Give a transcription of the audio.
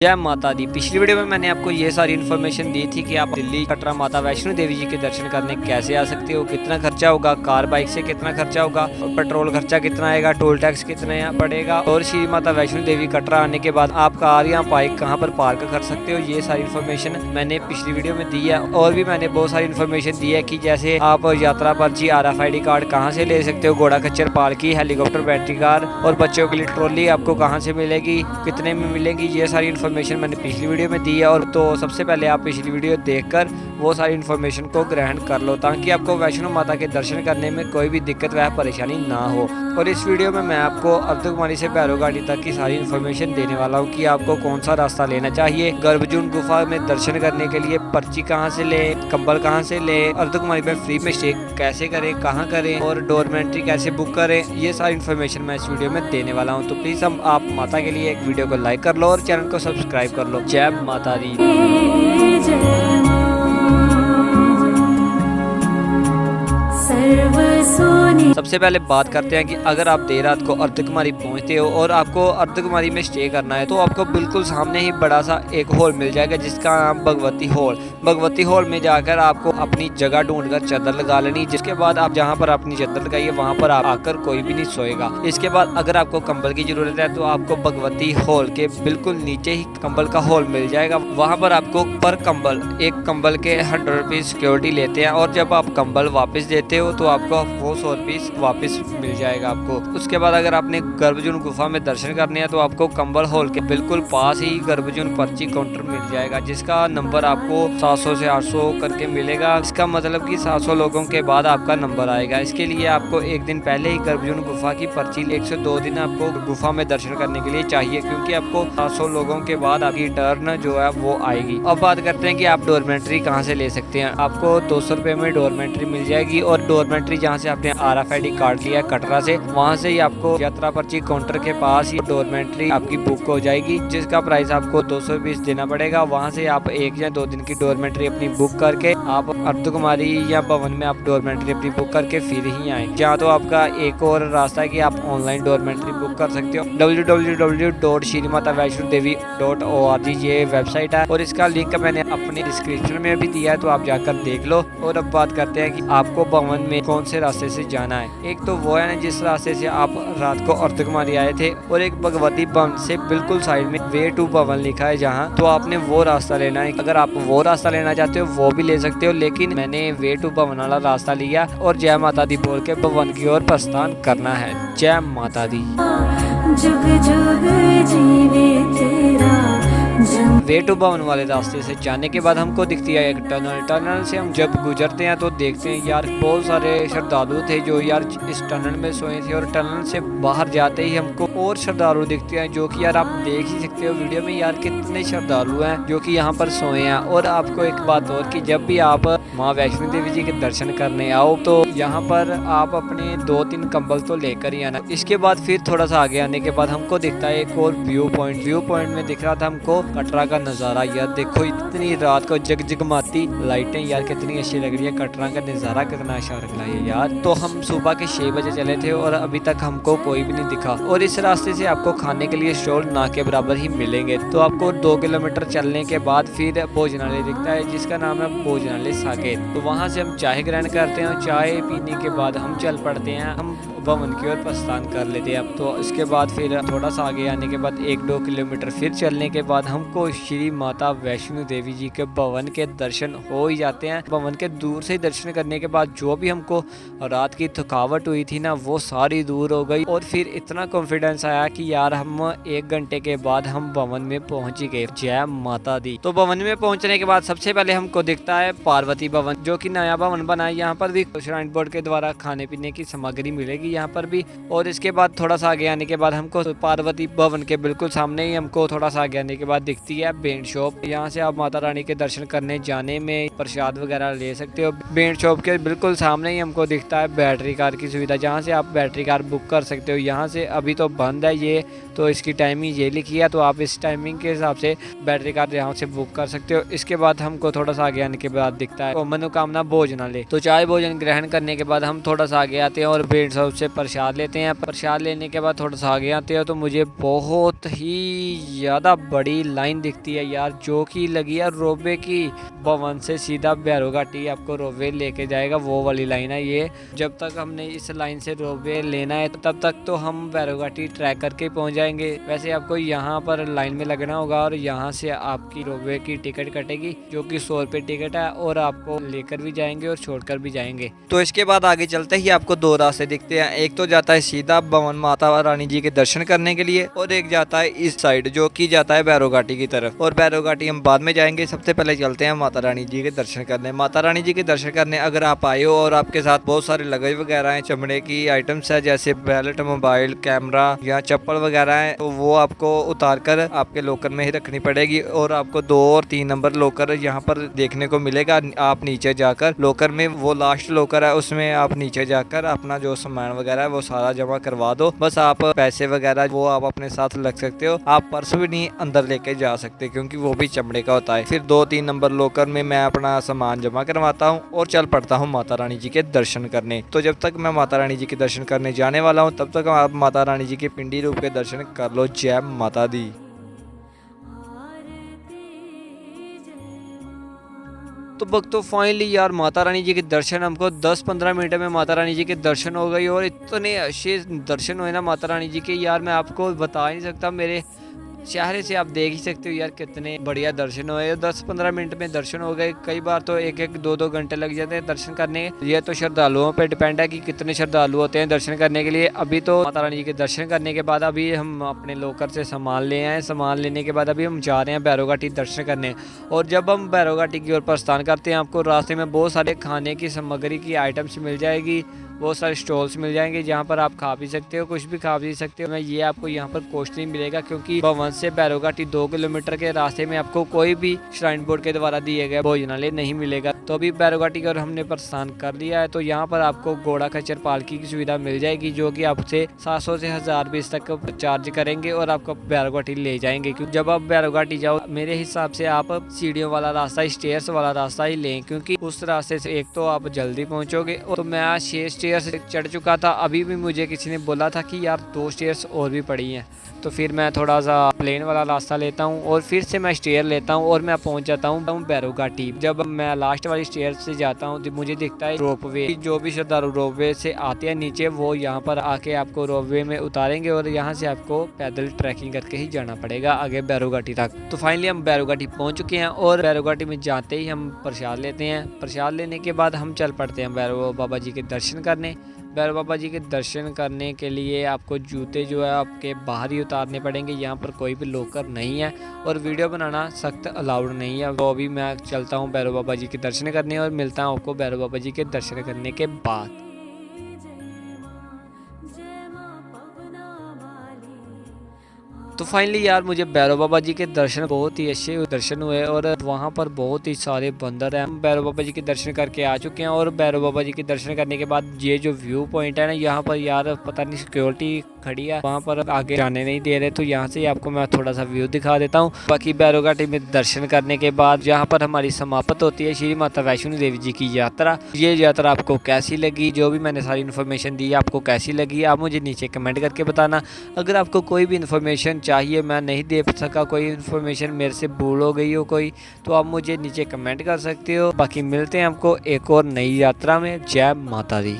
जय माता दी। पिछली वीडियो में मैंने आपको ये सारी इन्फॉर्मेशन दी थी कि आप दिल्ली कटरा माता वैष्णो देवी जी के दर्शन करने कैसे आ सकते हो, कितना खर्चा होगा, कार बाइक से कितना खर्चा होगा, और पेट्रोल खर्चा कितना आएगा, टोल टैक्स कितना पड़ेगा, और श्री माता वैष्णो देवी कटरा आने के बाद आप कार या बाइक कहाँ पर पार्क कर सकते हो। ये सारी इन्फॉर्मेशन मैंने पिछली वीडियो में दी है। और भी मैंने बहुत सारी इन्फॉर्मेशन दी है कि जैसे आप यात्रा पर्ची, RFID कार्ड कहाँ से ले सकते हो, घोड़ा खच्चर पालकी, हेलीकॉप्टर, बैटरी कार, और बच्चों के लिए ट्रॉली आपको कहाँ से मिलेगी, कितने में मिलेगी। ये सारी इन्फॉर्मेशन मैंने पिछली वीडियो में दी है। और तो सबसे पहले आप पिछली वीडियो देखकर वो सारी इन्फॉर्मेशन को ग्रहण कर लो ताकि आपको वैष्णो माता के दर्शन करने में कोई भी दिक्कत व परेशानी ना हो। और इस वीडियो में मैं आपको अर्धकुमारी से भैरवघाटी तक की सारी इन्फॉर्मेशन देने वाला हूँ कि आपको कौन सा रास्ता लेना चाहिए, गर्भजून गुफा में दर्शन करने के लिए पर्ची कहाँ से ले, कंबल कहाँ से ले, अर्धकुमारी में फ्री में स्टे कैसे करें, कहाँ करें, और डोरमेंट्री कैसे बुक करें। ये सारी इन्फॉर्मेशन मैं इस वीडियो में देने वाला हूँ। तो प्लीज आप माता के लिए एक वीडियो को लाइक कर लो और चैनल को सब्सक्राइब कर लो। जय माता दी। सबसे पहले बात करते हैं कि अगर आप देर रात को अर्धकुमारी पहुंचते हो और आपको अर्धकुमारी में स्टे करना है तो आपको बिल्कुल सामने ही बड़ा सा एक हॉल मिल जाएगा जिसका नाम भगवती हॉल। भगवती हॉल में जाकर आपको अपनी जगह ढूंढकर चादर लगा लेनी, जिसके बाद आप जहां पर अपनी चादर लगाइए वहां पर आप आकर कोई भी नहीं सोएगा। इसके बाद अगर आपको कंबल की जरूरत है तो आपको भगवती हॉल के बिल्कुल नीचे ही कंबल का हॉल मिल जाएगा। वहां पर आपको पर कंबल, एक कंबल के 100 रुपीज सिक्योरिटी लेते हैं, और जब आप कंबल वापस देते हो तो आपको वो 100 रुपीज वापस मिल जाएगा आपको। उसके बाद अगर आपने गर्भजून गुफा में दर्शन करने हैं तो आपको कंबल हॉल के बिल्कुल पास ही गर्भजून पर्ची काउंटर मिल जाएगा, जिसका नंबर आपको 700 से 800 करके मिलेगा। इसका मतलब कि 700 लोगों के बाद आपका नंबर आएगा। इसके लिए आपको एक दिन पहले ही गर्भजून गुफा की पर्ची, 1 से 2 दिन आपको गुफा में दर्शन करने के लिए चाहिए, क्योंकि आपको 700 लोगों के बाद आपकी टर्न जो है वो आएगी। अब बात करते हैं कि आप डोरमेंट्री कहाँ से ले सकते हैं। आपको 200 रुपए में डोरमेंट्री मिल जाएगी, और डोरमेंट्री जहाँ से आपने RFID कार्ड लिया कटरा से, वहाँ से ही आपको यात्रा पर्ची काउंटर के पास ही डोरमेंट्री आपकी बुक हो जाएगी, जिसका प्राइस आपको 200 रुपीज देना पड़ेगा। वहाँ से आप 1 या 2 दिन की डोरमेंट्री अपनी बुक करके आप अर्धकुमारी या भवन में आप डोरमेंट्री अपनी बुक करके फिर ही आए। जहाँ तो आपका एक और रास्ता है कि आप ऑनलाइन डोरमेंट्री बुक कर सकते हो। www.shrimatavaishnodevi.org ये वेबसाइट है, और इसका लिंक मैंने अपनी डिस्क्रिप्शन में भी दिया है, तो आप जाकर देख लो। और अब बात करते हैं कि आपको भवन में कौन से रास्ते से जाना है। एक तो वो है ना जिस रास्ते से आप रात को अर्धकुमारी आए थे, और एक भगवती भवन से बिल्कुल साइड में वे टू भवन लिखा है जहाँ, तो आपने वो रास्ता लेना है। अगर आप वो रास्ता लेना चाहते हो वो भी ले सकते हो, लेकिन मैंने वे टू भवन वाला रास्ता लिया और जय माता दी बोल के भवन की ओर प्रस्थान करना है। जय माता दी। जुग जुग जीवे तेरा। वे टू भवन वाले रास्ते से जाने के बाद हमको दिखती है एक टनल। टनल से हम जब गुजरते हैं तो देखते हैं यार बहुत सारे श्रद्धालु थे जो यार इस टनल में सोए थे, और टनल से बाहर जाते ही हमको और श्रद्धालु दिखते हैं जो कि यार आप देख ही सकते हो वीडियो में यार कितने श्रद्धालु हैं जो कि यहाँ पर सोए हैं। और आपको एक बात और कि जब भी आप माँ वैष्णो देवी जी के दर्शन करने आओ तो यहाँ पर आप अपने 2-3 कंबल तो लेकर ही आना। इसके बाद फिर थोड़ा सा आगे आने के बाद हमको दिखता है एक और व्यू पॉइंट में दिख रहा था हमको कटरा का नज़ारा। यार देखो इतनी रात को जगजगमाती लाइटें यार कितनी अच्छी लग रही है। कटरा का नज़ारा कितना अच्छा लग रहा है यार। तो हम सुबह के 6 बजे चले थे और अभी तक हमको कोई भी नहीं दिखा। और इस रास्ते से आपको खाने के लिए स्टॉल ना के बराबर ही मिलेंगे। तो आपको 2 किलोमीटर चलने के बाद फिर भोजनालय दिखता है जिसका नाम है भोजनालय साकेत। तो वहाँ से हम चाय ग्रहण करते हैं, चाय पीने के बाद हम चल पड़ते हैं, हम भवन की ओर प्रस्थान कर लेते हैं। अब तो इसके बाद फिर थोड़ा सा आगे आने के बाद 1-2 किलोमीटर फिर चलने के बाद हमको श्री माता वैष्णो देवी जी के भवन के दर्शन हो ही जाते हैं। भवन के दूर से दर्शन करने के बाद जो भी हमको रात की थकावट हुई थी ना वो सारी दूर हो गई, और फिर इतना कॉन्फिडेंस आया कि यार हम 1 घंटे के बाद हम भवन में पहुंच ही गए। जय माता दी। तो भवन में पहुंचने के बाद सबसे पहले हमको दिखता है पार्वती भवन, जो कि नया भवन बना है। यहाँ पर भी श्राइन बोर्ड के द्वारा खाने पीने की सामग्री मिलेगी यहाँ पर भी। और इसके बाद थोड़ा सा आगे आने के बाद हमको पार्वती भवन के बिल्कुल सामने ही हमको थोड़ा सा आगे आने के बाद दिखती है बेंट शॉप। यहाँ से आप माता रानी के दर्शन करने जाने में प्रसाद वगैरह ले सकते हो। बेंट शॉप के बिल्कुल सामने ही हमको दिखता है बैटरी कार की सुविधा, जहाँ से आप बैटरी कार बुक कर सकते हो। यहाँ से अभी तो बंद है ये, तो इसकी टाइमिंग ये लिखी है, तो आप इस टाइमिंग के हिसाब से बैटरी कार यहाँ से बुक कर सकते हो। इसके बाद हमको थोड़ा सा आगे आने के बाद दिखता है तो मनोकामना भोजनालय। तो चाय भोजन ग्रहण करने के बाद हम थोड़ा सा आगे आते हैं और बेंट शॉप से प्रसाद लेते हैं। प्रसाद लेने के बाद थोड़ा सा आगे आते हैं तो मुझे बहुत ही ज़्यादा बड़ी लाइन दिखती है यार, जो कि लगी है रोपवे की। भवन से सीधा भैरो घाटी आपको रोपवे लेके जाएगा, वो वाली लाइन है ये। जब तक हमने इस लाइन से रोपवे लेना है तब तक तो हम भैरो घाटी ट्रैक करके पहुंच जाएंगे। वैसे आपको यहाँ पर लाइन में लगना होगा और यहाँ से आपकी रोपवे की टिकट कटेगी, जो कि 100 रुपये टिकट है, और आपको लेकर भी जाएंगे और छोड़कर भी जाएंगे। तो इसके बाद आगे चलते ही आपको दो रास्ते दिखते हैं। एक तो जाता है सीधा भवन माता रानी जी के दर्शन करने के लिए, और एक जाता है इस साइड जो कि जाता है भैरो घाटी की तरफ। और भैरो घाटी हम बाद में जाएंगे, सबसे पहले चलते हैं माता रानी जी के दर्शन करने। माता रानी जी के दर्शन करने अगर आप आए हो और आपके साथ बहुत सारे लगेज वगैरह हैं, चमड़े की आइटम्स है जैसे बैलेट, मोबाइल, कैमरा या चप्पल वगैरह है, तो वो आपको उतार कर आपके लॉकर में ही रखनी पड़ेगी। और आपको 2 और 3 नंबर लॉकर यहाँ पर देखने को मिलेगा। आप नीचे जाकर लॉकर में, वो लास्ट लॉकर है, उसमें आप नीचे जाकर अपना जो सामान वगैरह है वो सारा जमा करवा दो। बस आप पैसे वगैरह वो आप अपने साथ रख सकते हो। आप पर्स भी नहीं अंदर लेके जा सकते क्योंकि वो भी चमड़े का होता है। फिर 2-3 नंबर लॉकर में मैं अपना सामान जमा करवाता हूँ और चल पड़ता हूँ माता रानी जी के दर्शन करने। तो जब तक मैं माता रानी जी के दर्शन करने जाने वाला हूँ तब तक आप माता रानी जी के पिंडी रूप के दर्शन कर लो। जय माता दी। तो भक्तों फाइनली यार माता रानी जी के दर्शन हमको 10-15 मिनट में माता रानी जी के दर्शन हो गई, और इतने अच्छे दर्शन हुए ना माता रानी जी के यार, मैं आपको बता ही नहीं सकता। मेरे चेहरे से आप देख ही सकते हो यार कितने बढ़िया दर्शन हुए। 10-15 मिनट में दर्शन हो गए। कई बार तो 1-2 घंटे लग जाते हैं दर्शन करने। ये तो श्रद्धालुओं पे डिपेंड है कि कितने श्रद्धालु होते हैं दर्शन करने के लिए। अभी तो माता रानी जी के दर्शन करने के बाद अभी हम अपने लॉकर से सामान ले आए। सामान लेने के बाद अभी हम जा रहे हैं भैरो घाटी दर्शन करने। और जब हम भैरो घाटी की ओर प्रस्थान करते हैं, आपको रास्ते में बहुत सारे खाने की सामग्री की आइटम्स मिल जाएगी, बहुत सारे स्टॉल्स मिल जाएंगे जहाँ पर आप खा भी सकते हो, कुछ भी खा भी सकते हो। ये आपको यहाँ पर कॉस्टली मिलेगा क्योंकि भवन से भैरो घाटी 2 किलोमीटर के रास्ते में आपको कोई भी श्राइन बोर्ड के द्वारा दिए गए भोजनालय नहीं मिलेगा। तो अभी भैरो घाटी का हमने प्रस्थान कर लिया है, तो यहाँ पर आपको घोड़ा खच्चर पालकी की सुविधा मिल जाएगी, जो कि आपसे 700 से 1020 तक चार्ज करेंगे और आपको भैरो घाटी ले जाएंगे। क्योंकि जब आप भैरो घाटी जाओ मेरे हिसाब से आप सीढ़ियों वाला रास्ता, स्टेयर्स वाला रास्ता ही लें, क्योंकि उस रास्ते से एक तो आप जल्दी पहुँचोगे। तो मैं आज 6 स्टेयर्स चढ़ चुका था। अभी भी मुझे किसी ने बोला था कि यार 2 स्टेयर्स और भी पड़ी हैं, तो फिर मैं थोड़ा सा प्लेन वाला रास्ता लेता हूँ और फिर से मैं स्टेयर लेता हूँ और मैं पहुँच जाता हूँ भैरो घाटी। जब मैं लास्ट वाली स्टेयर से जाता हूँ तो मुझे दिखता है रोपवे। जो भी श्रद्धालु रोपवे से आते हैं नीचे, वो यहाँ पर आके आपको रोपवे में उतारेंगे और यहाँ से आपको पैदल ट्रैकिंग करके ही जाना पड़ेगा आगे भैरो घाटी तक। तो फाइनली हम भैरो घाटी पहुँच चुके हैं और भैरो घाटी में जाते ही हम प्रसाद लेते हैं। प्रसाद लेने के बाद हम चल पड़ते हैं भैरो बाबा जी के दर्शन करने। भैरो बाबा जी के दर्शन करने के लिए आपको जूते जो है आपके बाहर ही उतारने पड़ेंगे। यहाँ पर कोई भी लॉकर नहीं है और वीडियो बनाना सख्त अलाउड नहीं है। तो अभी मैं चलता हूँ भैरो बाबा जी के दर्शन करने और मिलता हूँ आपको भैरो बाबा जी के दर्शन करने के बाद। तो फाइनली यार मुझे भैरो बाबा जी के दर्शन बहुत ही अच्छे दर्शन हुए और वहाँ पर बहुत ही सारे बंदर हैं। हम भैरो बाबा जी के दर्शन करके आ चुके हैं और भैरो बाबा जी के दर्शन करने के बाद ये जो व्यू पॉइंट है ना, यहाँ पर यार पता नहीं सिक्योरिटी खड़ी है, वहाँ पर आगे जाने नहीं दे रहे। तो यहाँ से आपको मैं थोड़ा सा व्यू दिखा देता हूँ। बाकी भैरो घाटी में दर्शन करने के बाद यहाँ पर हमारी समाप्त होती है श्री माता वैष्णो देवी जी की यात्रा। ये यात्रा आपको कैसी लगी, जो भी मैंने सारी इन्फॉर्मेशन दी आपको कैसी लगी, आप मुझे नीचे कमेंट करके बताना। अगर आपको कोई भी इन्फॉर्मेशन चाहिए, मैं नहीं दे सका, कोई इन्फॉर्मेशन मेरे से भूल हो गई हो कोई, तो आप मुझे नीचे कमेंट कर सकते हो। बाकी मिलते हैं आपको एक और नई यात्रा में। जय माता दी।